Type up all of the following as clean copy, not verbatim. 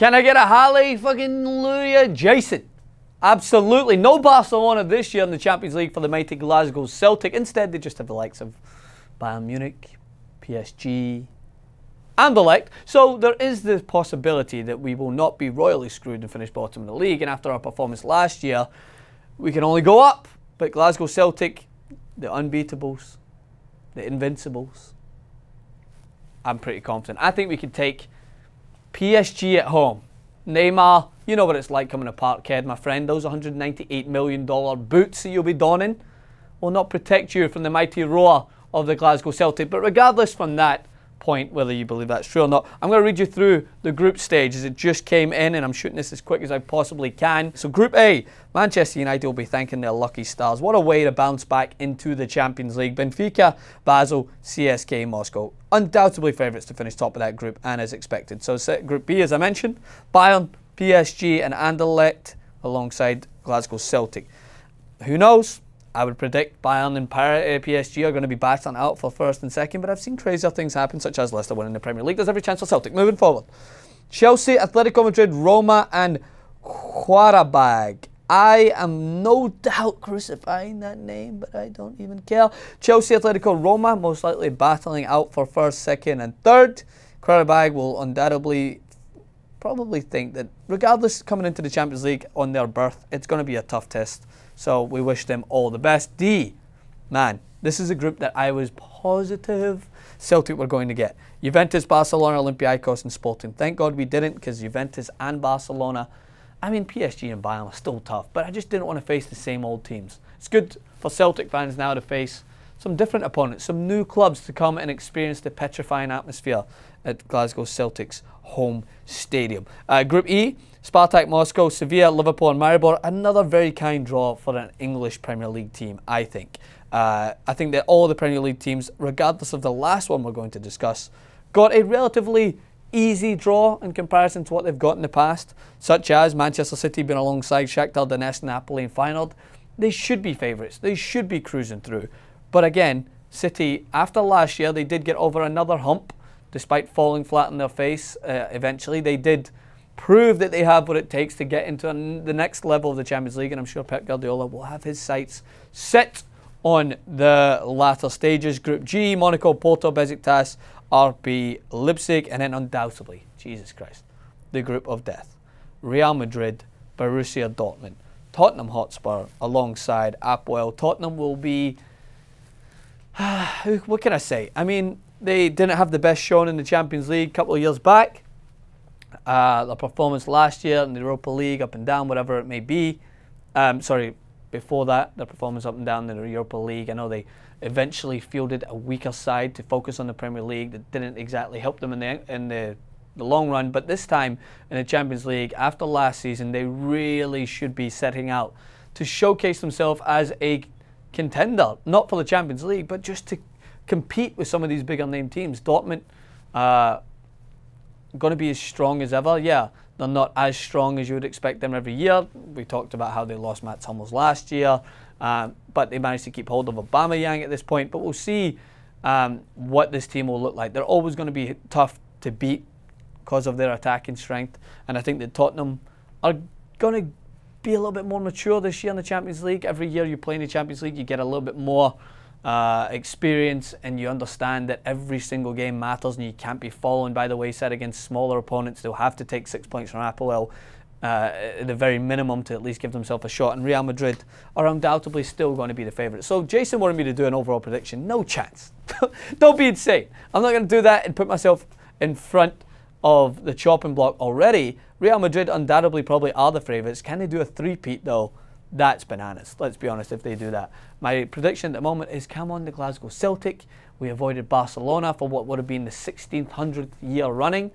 Can I get a hallelujah, Jason? Absolutely. No Barcelona this year in the Champions League for the mighty Glasgow Celtic. Instead, they just have the likes of Bayern Munich, PSG, and the like. So there is the possibility that we will not be royally screwed and finish bottom of the league. And after our performance last year, we can only go up. But Glasgow Celtic, the unbeatables, the invincibles, I'm pretty confident. I think we could take PSG at home. Neymar, you know what it's like coming to Parkhead, my friend. Those $198 million boots that you'll be donning will not protect you from the mighty roar of the Glasgow Celtic. But regardless from that point, whether you believe that's true or not, I'm going to read you through the group stage as it just came in, and I'm shooting this as quick as I possibly can. So Group A, Manchester United will be thanking their lucky stars. What a way to bounce back into the Champions League. Benfica, Basel, CSK, Moscow. Undoubtedly favourites to finish top of that group, and as expected. So Group B, as I mentioned, Bayern, PSG and Anderlecht alongside Glasgow Celtic. Who knows? I would predict Bayern and PSG are going to be battling out for first and second, but I've seen crazier things happen, such as Leicester winning the Premier League. There's every chance for Celtic. Moving forward. Chelsea, Atletico Madrid, Roma and Qarabag. I am no doubt crucifying that name, but I don't even care. Chelsea, Atletico, Roma, most likely battling out for first, second and third. Qarabag will undoubtedly probably think that regardless coming into the Champions League on their berth, it's going to be a tough test. So we wish them all the best. D, man, this is a group that I was positive Celtic were going to get. Juventus, Barcelona, Olympiacos and Sporting. Thank God we didn't, because Juventus and Barcelona, I mean PSG and Bayern are still tough, but I just didn't want to face the same old teams. It's good for Celtic fans now to face some different opponents, some new clubs to come and experience the petrifying atmosphere at Glasgow Celtic's home stadium. Group E, Spartak Moscow, Sevilla, Liverpool and Maribor. Another very kind draw for an English Premier League team, I think. I think that all the Premier League teams, regardless of the last one we're going to discuss, got a relatively easy draw in comparison to what they've got in the past, such as Manchester City being alongside Shakhtar Donetsk, Napoli and Feyenoord. They should be favourites. They should be cruising through. But again, City, after last year, they did get over another hump, despite falling flat on their face eventually. They did prove that they have what it takes to get into the next level of the Champions League, and I'm sure Pep Guardiola will have his sights set on the latter stages. Group G, Monaco, Porto, Besiktas, RB Leipzig, and then undoubtedly, Jesus Christ, the group of death. Real Madrid, Borussia Dortmund, Tottenham Hotspur alongside Apoel. Tottenham will be, what can I say? I mean, they didn't have the best showing in the Champions League a couple of years back. The performance last year in the Europa League, up and down, whatever it may be. Before that, the performance up and down in the Europa League. I know they eventually fielded a weaker side to focus on the Premier League that didn't exactly help them in the long run. But this time in the Champions League, after last season, they really should be setting out to showcase themselves as a contender, not for the Champions League, but just to compete with some of these bigger name teams. Dortmund going to be as strong as ever. Yeah, they're not as strong as you would expect them every year. We talked about how they lost Mats Hummels last year, but they managed to keep hold of Aubameyang at this point. But we'll see what this team will look like. They're always going to be tough to beat because of their attacking strength, and I think that Tottenham are going to be a little bit more mature this year in the Champions League. Every year you play in the Champions League, you get a little bit more experience, and you understand that every single game matters, and you can't be fallen by the wayside against smaller opponents. They'll have to take 6 points from Apoel at the very minimum to at least give themselves a shot, and Real Madrid are undoubtedly still going to be the favourites. So Jason wanted me to do an overall prediction. No chance. Don't be insane. I'm not going to do that and put myself in front of the chopping block already. Real Madrid undoubtedly probably are the favourites. Can they do a three-peat though? That's bananas, let's be honest, if they do that. My prediction at the moment is come on the Glasgow Celtic. We avoided Barcelona for what would have been the 1600th year running, and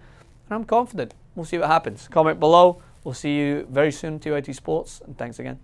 I'm confident. We'll see what happens. Comment below. We'll see you very soon, TYT Sports, and thanks again.